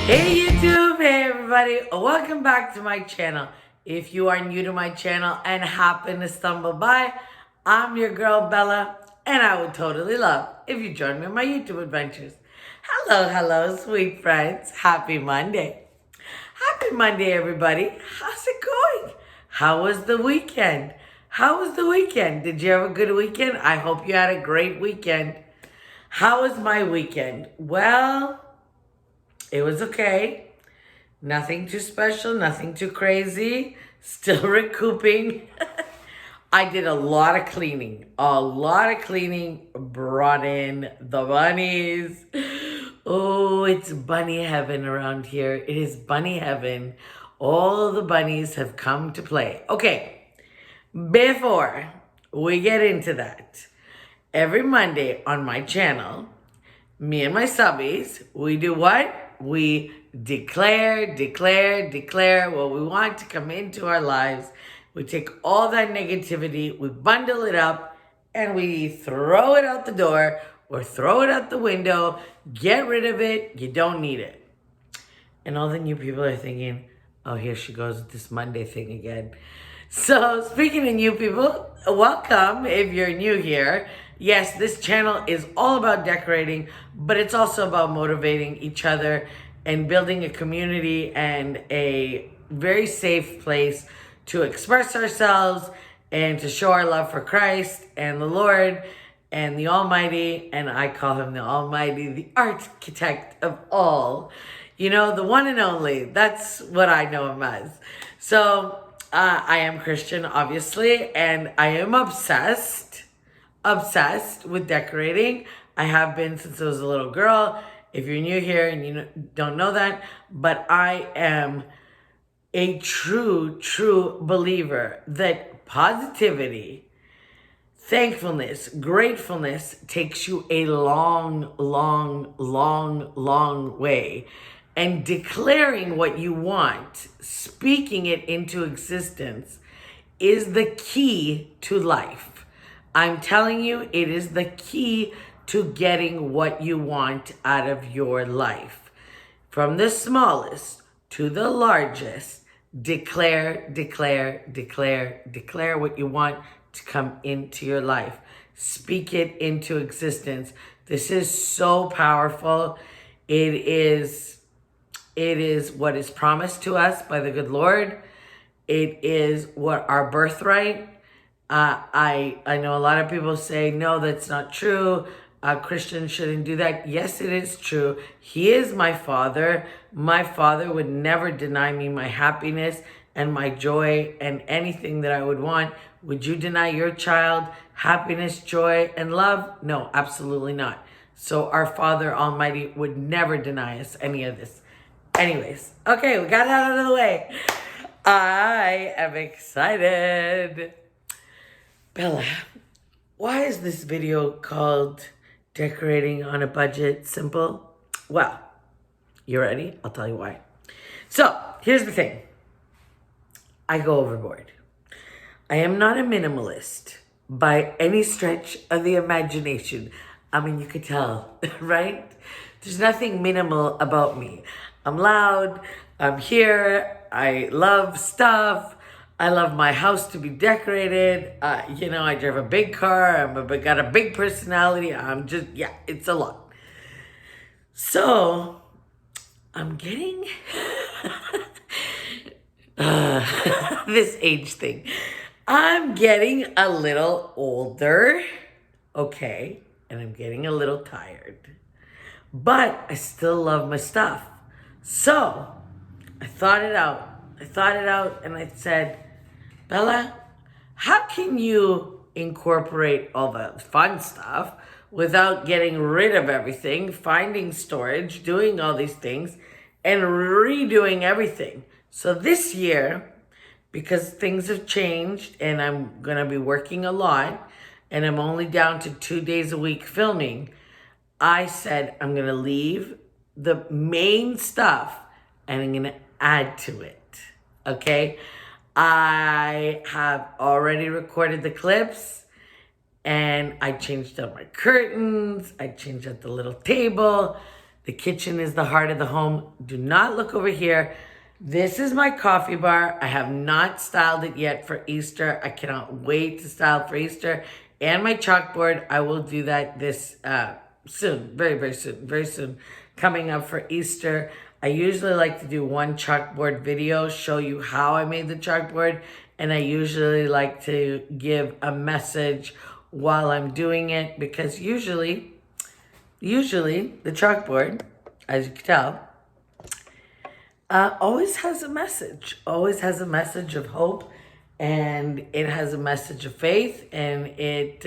Hey YouTube, hey everybody, welcome back to my channel. If you are new to my channel and happen to stumble by, I'm your girl Bella, and I would totally love if you join me in my YouTube adventures. Hello, sweet friends. Happy Monday. Happy Monday, everybody. How's it going? How was the weekend? How was the weekend? Did you have a good weekend? I hope you had a great weekend. How was my weekend? Well, it was okay. Nothing too special, nothing too crazy. Still recouping. I did a lot of cleaning. Brought in the bunnies. Oh, it's bunny heaven around here. It is bunny heaven. All the bunnies have come to play. Okay, before we get into that, every Monday on my channel, me and my subbies, we do what? We declare what we want to come into our lives. We take all that negativity, we bundle it up, and we throw it out the door or throw it out the window. Get rid of it. You don't need it. And all the new people are thinking, oh, here she goes with this Monday thing again. So speaking of new people, welcome if you're new here. Yes, this channel is all about decorating, but it's also about motivating each other and building a community and a very safe place to express ourselves and to show our love for Christ and the Lord and the Almighty, and I call him the Almighty, the architect of all. You know, the one and only. That's what I know him as. So, I am Christian, obviously, and I am obsessed with decorating. I have been since I was a little girl. If you're new here and you don't know that, but I am a true believer that positivity, thankfulness, gratefulness takes you a long way. And declaring what you want, speaking it into existence, is the key to life. I'm telling you, it is the key to getting what you want out of your life. From the smallest to the largest, declare what you want to come into your life. Speak it into existence. This is so powerful. It is what is promised to us by the good Lord. It is what our birthright. I know a lot of people say, no, that's not true. Christians shouldn't do that. Yes, it is true. He is my father. My father would never deny me my happiness and my joy and anything that I would want. Would you deny your child happiness, joy, and love? No, absolutely not. So our Father Almighty would never deny us any of this. Anyways, okay, we got that out of the way. I am excited. Bella, why is this video called Decorating on a Budget Simple? Well, you ready? I'll tell you why. So, here's the thing. I go overboard. I am not a minimalist by any stretch of the imagination. I mean, you could tell, right? There's nothing minimal about me. I'm loud, I'm here, I love stuff, I love my house to be decorated, I drive a big car, got a big personality, it's a lot. So, I'm getting this age thing. I'm getting a little older, okay, and I'm getting a little tired, but I still love my stuff. So, I thought it out and I said, Bella, how can you incorporate all the fun stuff without getting rid of everything, finding storage, doing all these things, and redoing everything? So this year, because things have changed and I'm going to be working a lot and I'm only down to 2 days a week filming, I said I'm going to leave the main stuff and I'm going to add to it. Okay? I have already recorded the clips and I changed up my curtains. I changed up the little table. The kitchen is the heart of the home. Do not look over here. This is my coffee bar. I have not styled it yet for Easter. I cannot wait to style for Easter. And my chalkboard, I will do that this soon, very, very soon, very soon, coming up for Easter. I usually like to do one chalkboard video, show you how I made the chalkboard, and I usually like to give a message while I'm doing it, because usually the chalkboard, as you can tell, always has a message, of hope, and it has a message of faith, and it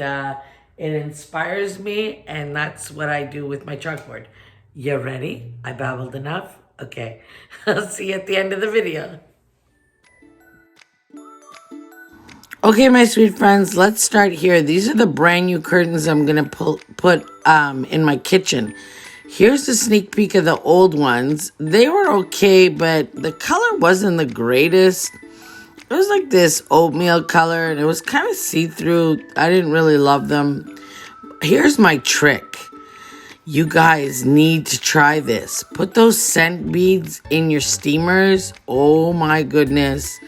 inspires me, and that's what I do with my chalkboard. You ready? I babbled enough? Okay, I'll see you at the end of the video. Okay, my sweet friends, let's start here. These are the brand new curtains I'm gonna put in my kitchen. Here's a sneak peek of the old ones. They were okay, but the color wasn't the greatest. It was like this oatmeal color, and it was kind of see-through. I didn't really love them. Here's my trick. You guys need to try this. Put those scent beads in your steamers. Oh my goodness.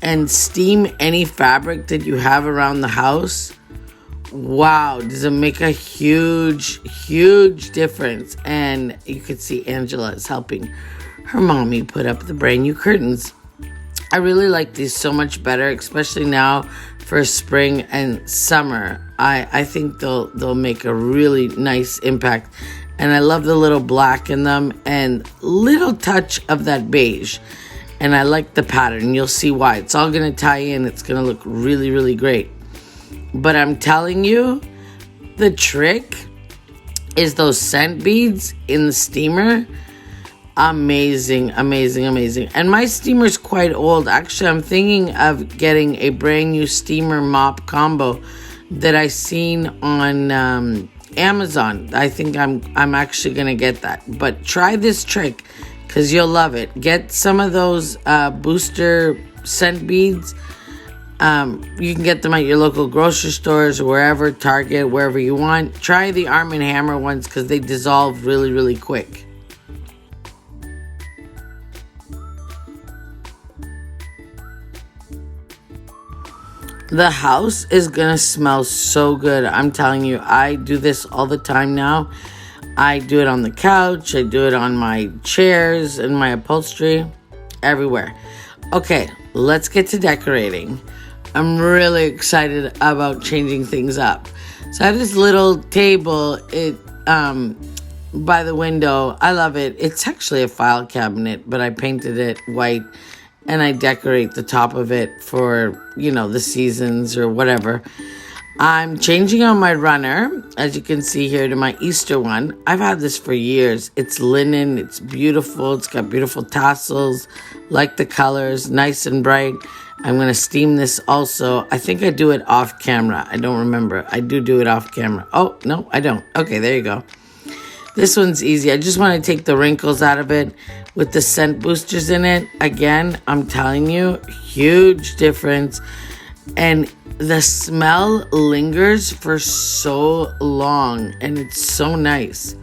And steam any fabric that you have around the house. Wow, does it make a huge, huge difference. And you could see Angela is helping her mommy put up the brand new curtains. I really like these so much better, especially now for spring and summer. I think they'll make a really nice impact. And I love the little black in them and little touch of that beige. And I like the pattern. You'll see why. It's all going to tie in. It's going to look really, really great. But I'm telling you, the trick is those scent beads in the steamer. Amazing, amazing, amazing. And my steamer's quite old. Actually, I'm thinking of getting a brand new steamer mop combo that I seen on Amazon. I think I'm actually going to get that. But try this trick, because you'll love it. Get some of those booster scent beads. You can get them at your local grocery stores or wherever, Target, wherever you want. Try the Arm & Hammer ones, because they dissolve really, really quick. The house is gonna smell so good. I'm telling you, I do this all the time now. I do it on the couch. I do it on my chairs and my upholstery, everywhere. Okay, let's get to decorating. I'm really excited about changing things up. So I have this little table by the window. I love it. It's actually a file cabinet, but I painted it white. And I decorate the top of it for, the seasons or whatever. I'm changing out my runner, as you can see here, to my Easter one. I've had this for years. It's linen. It's beautiful. It's got beautiful tassels. Like the colors. Nice and bright. I'm going to steam this also. I think I do it off camera. I don't remember. I do it off camera. Oh, no, I don't. Okay, there you go. This one's easy. I just want to take the wrinkles out of it with the scent boosters in it. Again, I'm telling you, huge difference. And the smell lingers for so long, and it's so nice.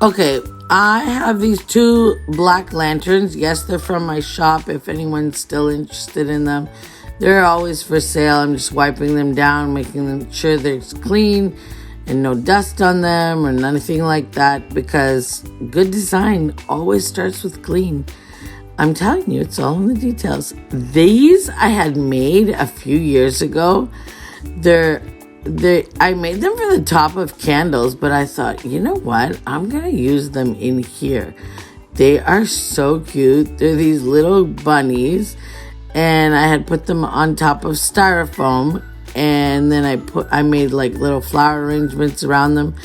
Okay, I have these two black lanterns. Yes, they're from my shop if anyone's still interested in them. They're always for sale. I'm just wiping them down, making them sure they're clean and no dust on them or anything like that, because good design always starts with clean. I'm telling you, it's all in the details. These I had made a few years ago. I made them for the top of candles, but I thought, you know what? I'm going to use them in here. They are so cute. They're these little bunnies, and I had put them on top of styrofoam, and then I made like little flower arrangements around them,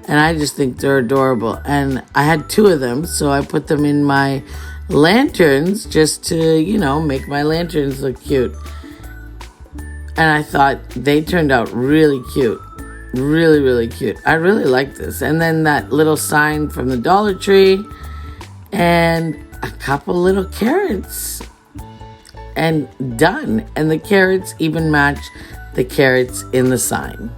and I just think they're adorable. And I had two of them, so I put them in my lanterns just to, make my lanterns look cute. And I thought they turned out really cute. Really, really cute. I really like this. And then that little sign from the Dollar Tree. And a couple little carrots. and done. And the carrots even match the carrots in the sign.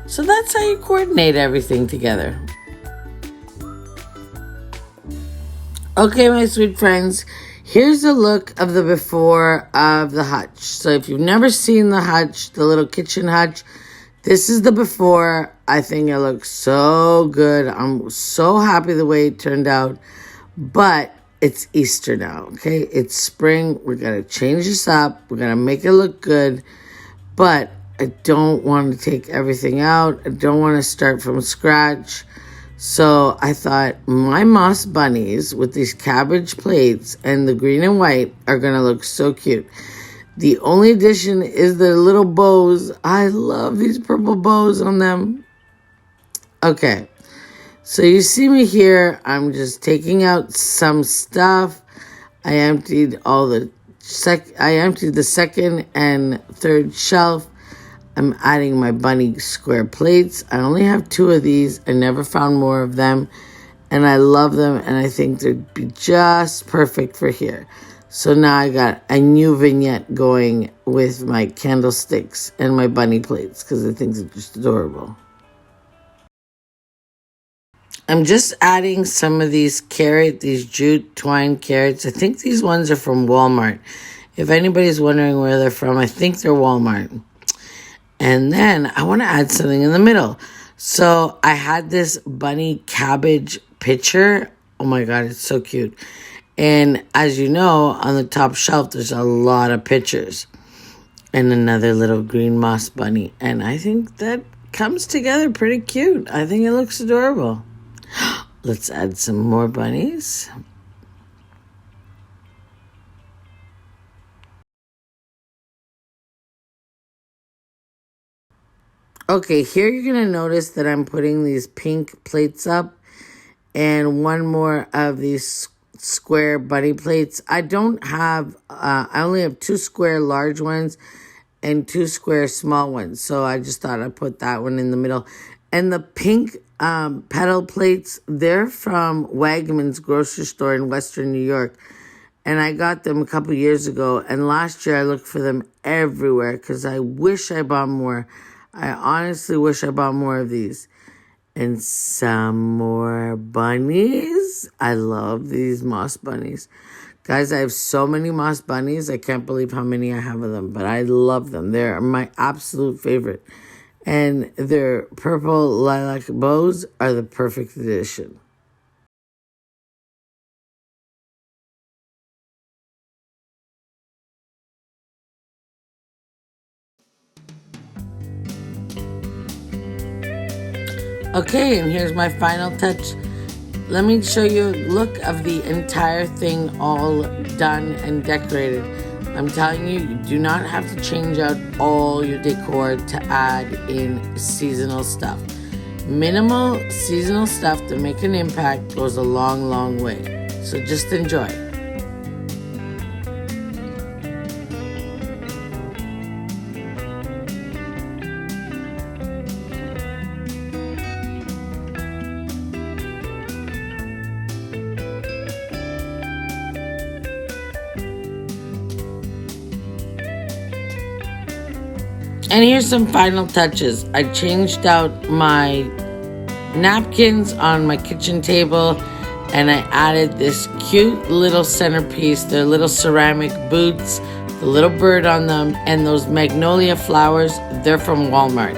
So that's how you coordinate everything together. Okay, my sweet friends, here's a look of the before of the Hutch. So if you've never seen the Hutch, the little kitchen Hutch, this is the before. I think it looks so good. I'm so happy the way it turned out. But it's Easter now, okay? It's spring. We're going to change this up. We're going to make it look good. But I don't want to take everything out. I don't want to start from scratch. So I thought my moss bunnies with these cabbage plates and the green and white are going to look so cute. The only addition is the little bows. I love these purple bows on them. Okay. So you see me here, I'm just taking out some stuff. I emptied the second and third shelf. I'm adding my bunny square plates. I only have 2 of these. I never found more of them. And I love them, and I think they'd be just perfect for here. So now I got a new vignette going with my candlesticks and my bunny plates because I think they're just adorable. I'm just adding some of these jute twine carrots. I think these ones are from Walmart. If anybody's wondering where they're from, I think they're Walmart. And then I want to add something in the middle. So I had this bunny cabbage pitcher. Oh my God, it's so cute. And as you know, on the top shelf, there's a lot of pictures. And another little green moss bunny. And I think that comes together pretty cute. I think it looks adorable. Let's add some more bunnies. Okay, here you're going to notice that I'm putting these pink plates up and one more of these square bunny plates. I only have 2 square large ones and 2 square small ones. So I just thought I'd put that one in the middle. And the pink petal plates, they're from Wegmans grocery store in Western New York. And I got them a couple years ago. And last year I looked for them everywhere because I wish I bought more. I honestly wish I bought more of these. And some more bunnies. I love these moss bunnies. Guys, I have so many moss bunnies. I can't believe how many I have of them. But I love them. They're my absolute favorite. And their purple lilac bows are the perfect addition. Okay, and here's my final touch. Let me show you a look of the entire thing all done and decorated. I'm telling you, you do not have to change out all your decor to add in seasonal stuff. Minimal seasonal stuff to make an impact goes a long, long way. So just enjoy. And here's some final touches. I changed out my napkins on my kitchen table and I added this cute little centerpiece. They're little ceramic boots, the little bird on them, and those magnolia flowers, they're from Walmart.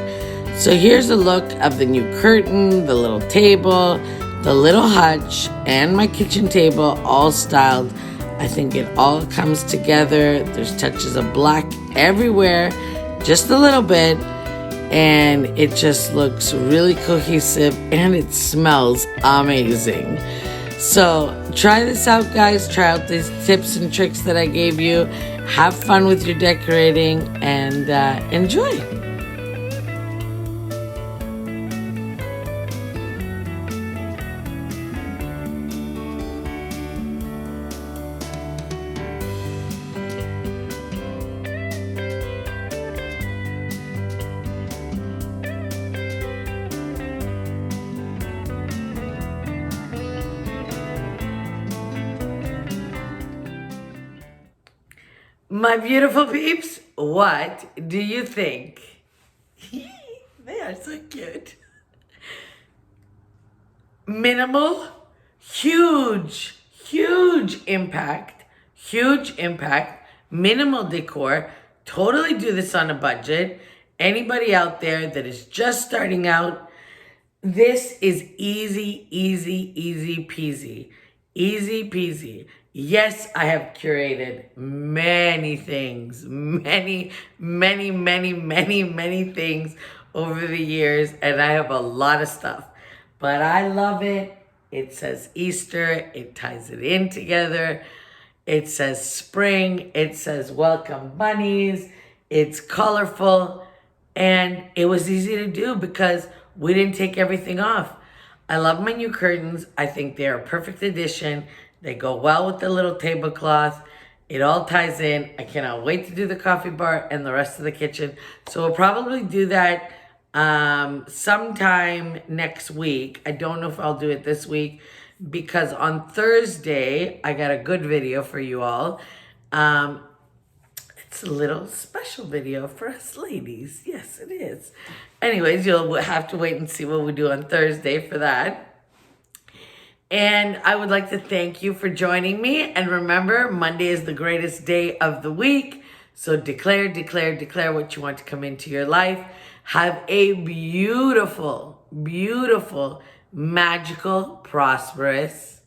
So here's a look of the new curtain, the little table, the little hutch, and my kitchen table all styled. I think it all comes together. There's touches of black everywhere. Just a little bit, and it just looks really cohesive and it smells amazing. So try this out, guys. Try out these tips and tricks that I gave you. Have fun with your decorating and enjoy. My beautiful peeps, what do you think? They are so cute. Minimal, huge impact, minimal decor, totally do this on a budget. Anybody out there that is just starting out, this is easy peasy. Easy peasy. Yes, I have curated many things, many things over the years, and I have a lot of stuff. But I love it. It says Easter, it ties it in together. It says spring, it says welcome bunnies. It's colorful, and it was easy to do because we didn't take everything off. I love my new curtains. I think they're a perfect addition. They go well with the little tablecloth. It all ties in. I cannot wait to do the coffee bar and the rest of the kitchen. So we'll probably do that sometime next week. I don't know if I'll do it this week because on Thursday, I got a good video for you all. It's a little special video for us ladies. Yes, it is. Anyways, you'll have to wait and see what we do on Thursday for that. And I would like to thank you for joining me. And remember, Monday is the greatest day of the week. So declare what you want to come into your life. Have a beautiful, magical, prosperous,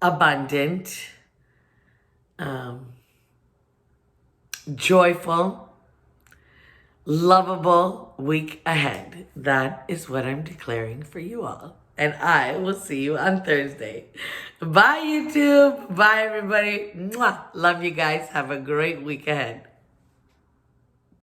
abundant, joyful, lovable week ahead. That is what I'm declaring for you all. And I will see you on Thursday. Bye, YouTube. Bye, everybody. Mwah. Love you guys. Have a great week ahead.